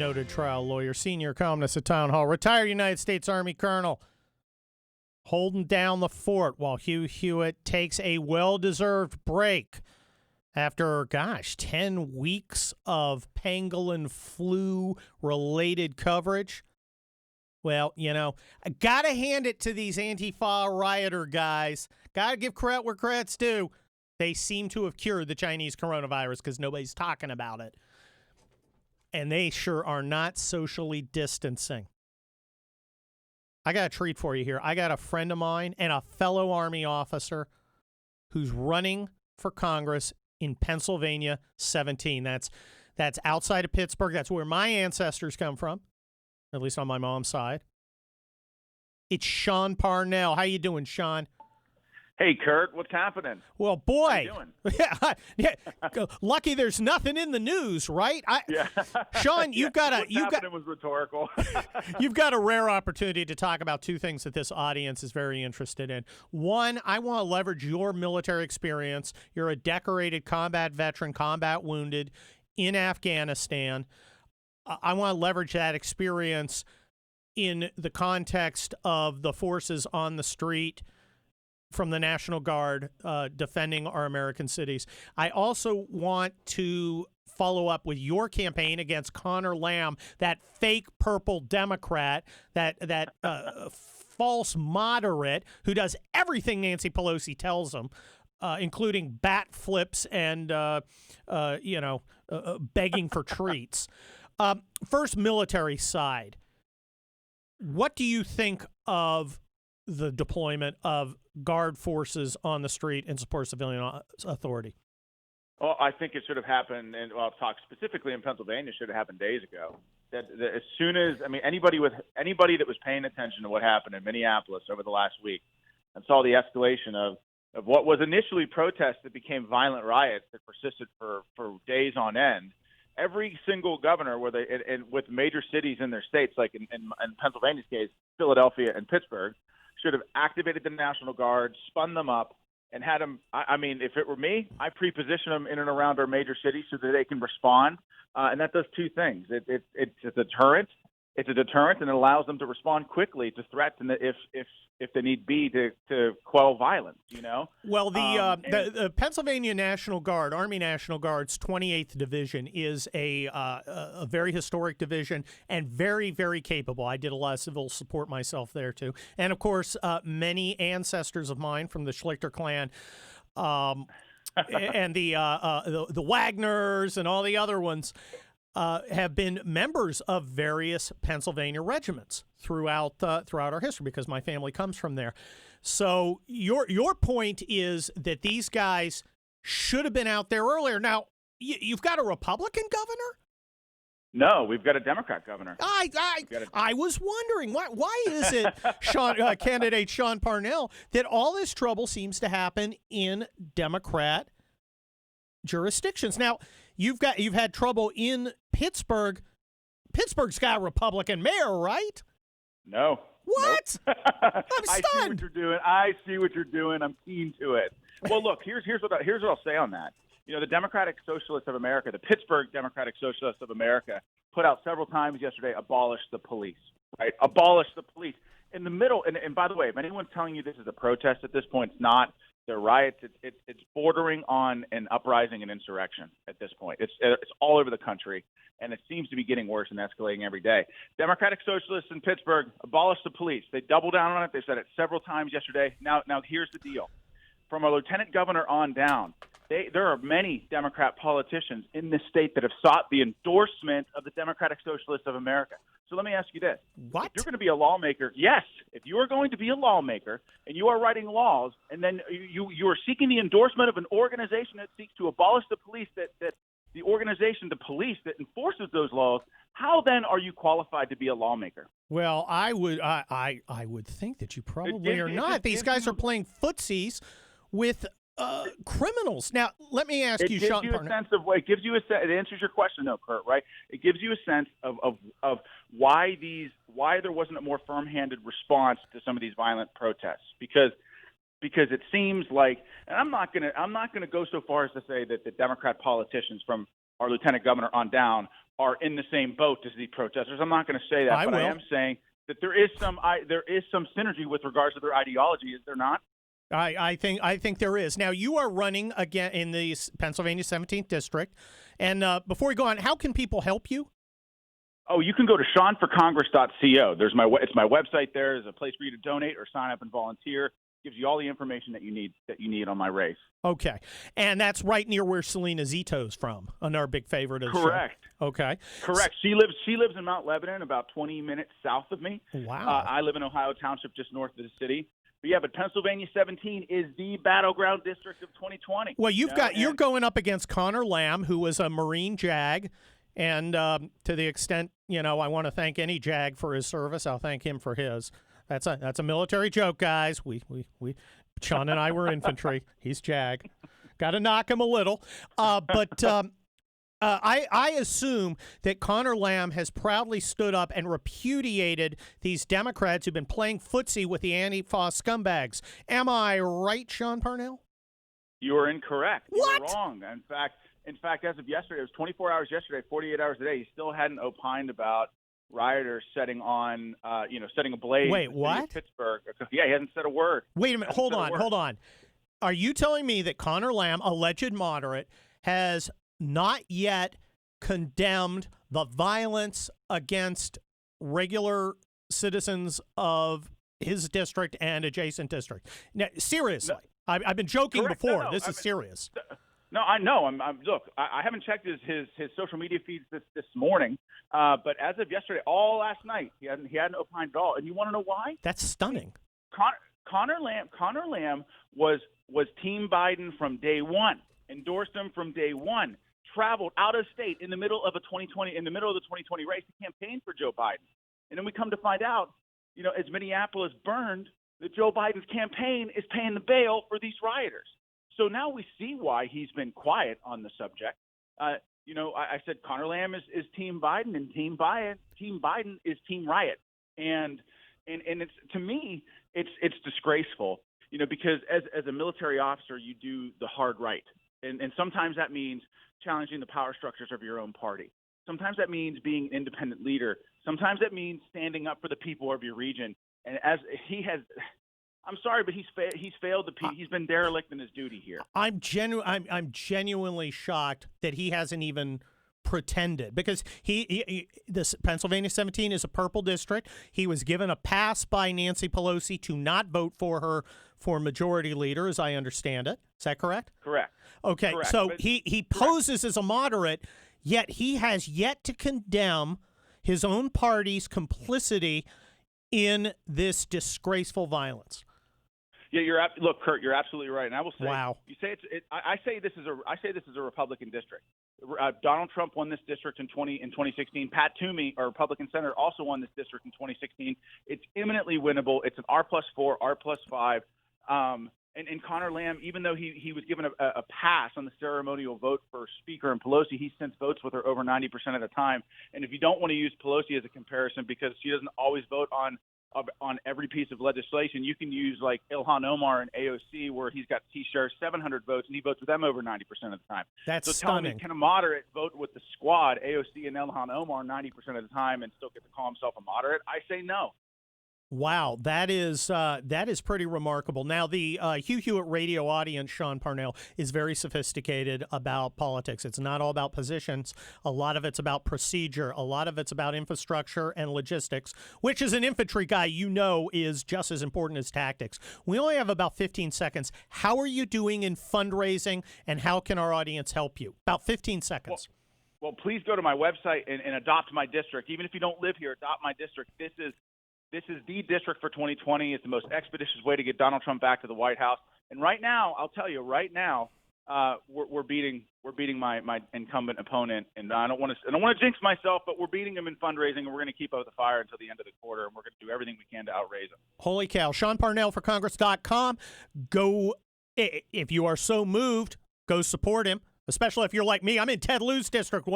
noted trial lawyer, senior columnist at Town Hall, retired United States Army colonel, holding down the fort while Hugh Hewitt takes a well-deserved break after, 10 weeks of pangolin flu-related coverage. Well, I got to hand it to these Antifa rioter guys. Got to give credit where credit's due. They seem to have cured the Chinese coronavirus because nobody's talking about it. And they sure are not socially distancing. I got a treat for you here. I got a friend of mine and a fellow Army officer who's running for Congress in Pennsylvania 17. That's outside of Pittsburgh. That's where my ancestors come from, at least on my mom's side. It's Sean Parnell. How you doing, Sean? Hey, Kurt, what's happening? Well, boy, how you doing? yeah. Lucky there's nothing in the news, right? Yeah. Sean, you've got a It was rhetorical. You've got a rare opportunity to talk about two things that this audience is very interested in. One, I want to leverage your military experience. You're a decorated combat veteran, combat wounded in Afghanistan. I want to leverage that experience in the context of the forces on the street from the National Guard defending our American cities. I also want to follow up with your campaign against Connor Lamb, that fake purple Democrat, that false moderate who does everything Nancy Pelosi tells him, including bat flips and begging for treats. First, military side. What do you think of the deployment of Guard forces on the street in support of civilian authority? Well, I think it should have happened, and I'll talk specifically in Pennsylvania, should have happened days ago. That as soon as, anybody that was paying attention to what happened in Minneapolis over the last week and saw the escalation of what was initially protests that became violent riots that persisted for days on end. Every single governor, with major cities in their states, like in Pennsylvania's case, Philadelphia and Pittsburgh, should have activated the National Guard, spun them up, and had them. If it were me, I pre-position them in and around our major cities so that they can respond. And that does two things. It's a deterrent. It's a deterrent, and it allows them to respond quickly to threats, and if they need be to quell violence. Well, the Pennsylvania National Guard, Army National Guard's 28th Division is a very historic division and very, very capable. I did a lot of civil support myself there too, and of course, many ancestors of mine from the Schlichter clan. And the Wagners and all the other ones have been members of various Pennsylvania regiments throughout our history because my family comes from there. So your point is that these guys should have been out there earlier. Now, you've got a Republican governor? No, we've got a Democrat governor. I was wondering why is it, candidate Sean Parnell, that all this trouble seems to happen in Democrat jurisdictions. Now, you've had trouble in Pittsburgh. Pittsburgh's got a Republican mayor, right? No. What? Nope. I'm stunned. I see what you're doing. I'm keen to it. Well, look, here's what I'll say on that. The Democratic Socialists of America, the Pittsburgh Democratic Socialists of America, put out several times yesterday, abolish the police, right? Abolish the police. In the middle, and by the way, if anyone's telling you this is a protest at this point, it's not. They're riots. It's bordering on an uprising and insurrection at this point. It's all over the country, and it seems to be getting worse and escalating every day. Democratic Socialists in Pittsburgh, abolish the police. They doubled down on it. They said it several times yesterday. Now here's the deal. From a lieutenant governor on down, there are many Democrat politicians in this state that have sought the endorsement of the Democratic Socialists of America. So let me ask you this. What? If you're going to be a lawmaker, yes, if you are going to be a lawmaker and you are writing laws and then you are seeking the endorsement of an organization that seeks to abolish the police, that the organization, the police that enforces those laws, how then are you qualified to be a lawmaker? Well, I would think that you probably are not. These guys are playing footsies with criminals. Now, let me ask you, Sean Parnell. It answers your question, though, Kurt, right? It gives you a sense of why there wasn't a more firm-handed response to some of these violent protests. Because it seems like, and I'm not gonna go so far as to say that the Democrat politicians from our lieutenant governor on down are in the same boat as the protesters. I'm not going to say that, I am saying that there is some synergy with regards to their ideology. Is there not? I think there is. Now, you are running again in the Pennsylvania 17th District. And before we go on, how can people help you? Oh, you can go to SeanForCongress.co. It's my website there. There's a place for you to donate or sign up and volunteer. Gives you all the information that you need on my race. Okay. And that's right near where Selena Zito's from, another big favorite of the Correct. show. Okay. Correct. She lives in Mount Lebanon, about 20 minutes south of me. Wow. I live in Ohio Township, just north of the city. But Pennsylvania 17 is the battleground district of 2020. Well, you're going up against Connor Lamb, who was a Marine JAG, and to the extent, I want to thank any JAG for his service, I'll thank him for his. That's a military joke, guys. We Sean and I were infantry. He's JAG. Got to knock him a little. But I assume that Connor Lamb has proudly stood up and repudiated these Democrats who've been playing footsie with the Antifa scumbags. Am I right, Sean Parnell? You are incorrect. What? You are wrong. In fact, as of yesterday, it was 24 hours yesterday, 48 hours today, he still hadn't opined about rioters setting ablaze. Wait, what? Pittsburgh. Yeah, he hasn't said a word. Wait a minute. Hold on. Are you telling me that Connor Lamb, alleged moderate, has not yet condemned the violence against regular citizens of his district and adjacent district? Now, seriously, no. I've been joking Correct. before. No, this is serious. No, I know. Look, I haven't checked his social media feeds this morning, but as of yesterday, all last night, he hadn't opined at all. And you want to know why? That's stunning. Connor Lamb was Team Biden from day one, endorsed him from day one, traveled out of state in the middle of the 2020 race to campaign for Joe Biden. And then we come to find out, as Minneapolis burned, that Joe Biden's campaign is paying the bail for these rioters. So now we see why he's been quiet on the subject. I said Connor Lamb is Team Biden, and Team Biden is Team Riot. And it's, to me, it's disgraceful, because as a military officer, you do the hard right. And sometimes that means challenging the power structures of your own party. Sometimes that means being an independent leader. Sometimes that means standing up for the people of your region. And as he has, I'm sorry, but he's failed he's been derelict in his duty here. I'm genuinely shocked that he hasn't even pretended, because this Pennsylvania 17 is a purple district. He was given a pass by Nancy Pelosi to not vote for her for majority leader, as I understand it. Is that correct? Correct. Okay, correct. So he poses as a moderate, yet he has yet to condemn his own party's complicity in this disgraceful violence. Yeah, look, Kurt, you're absolutely right, and I will say, wow. You say I say this is a Republican district. Donald Trump won this district in 2016. Pat Toomey, a Republican senator, also won this district in 2016. It's imminently winnable. It's an R+4, R+5. And Connor Lamb, even though he was given a pass on the ceremonial vote for Speaker and Pelosi, he since votes with her over 90% of the time. And if you don't want to use Pelosi as a comparison because she doesn't always vote on every piece of legislation, you can use like Ilhan Omar and AOC, where he's got shares 700 votes, and he votes with them over 90% of the time. That's so stunning. Tell me, can a moderate vote with the squad, AOC and Ilhan Omar, 90% of the time and still get to call himself a moderate? I say no. Wow, that is pretty remarkable. Now, the Hugh Hewitt radio audience, Sean Parnell, is very sophisticated about politics. It's not all about positions. A lot of it's about procedure. A lot of it's about infrastructure and logistics, which as an infantry guy, is just as important as tactics. We only have about 15 seconds. How are you doing in fundraising, and how can our audience help you? About 15 seconds. Well, please go to my website and adopt my district. Even if you don't live here, adopt my district. This is the district for 2020. It's the most expeditious way to get Donald Trump back to the White House. And right now, I'll tell you, we're beating my incumbent opponent. And I don't want to jinx myself, but we're beating him in fundraising, and we're going to keep up the fire until the end of the quarter, and we're going to do everything we can to outraise him. Holy cow! Sean Parnell for Congress.com. Go, if you are so moved, go support him. Especially if you're like me, I'm in Ted Lieu's district.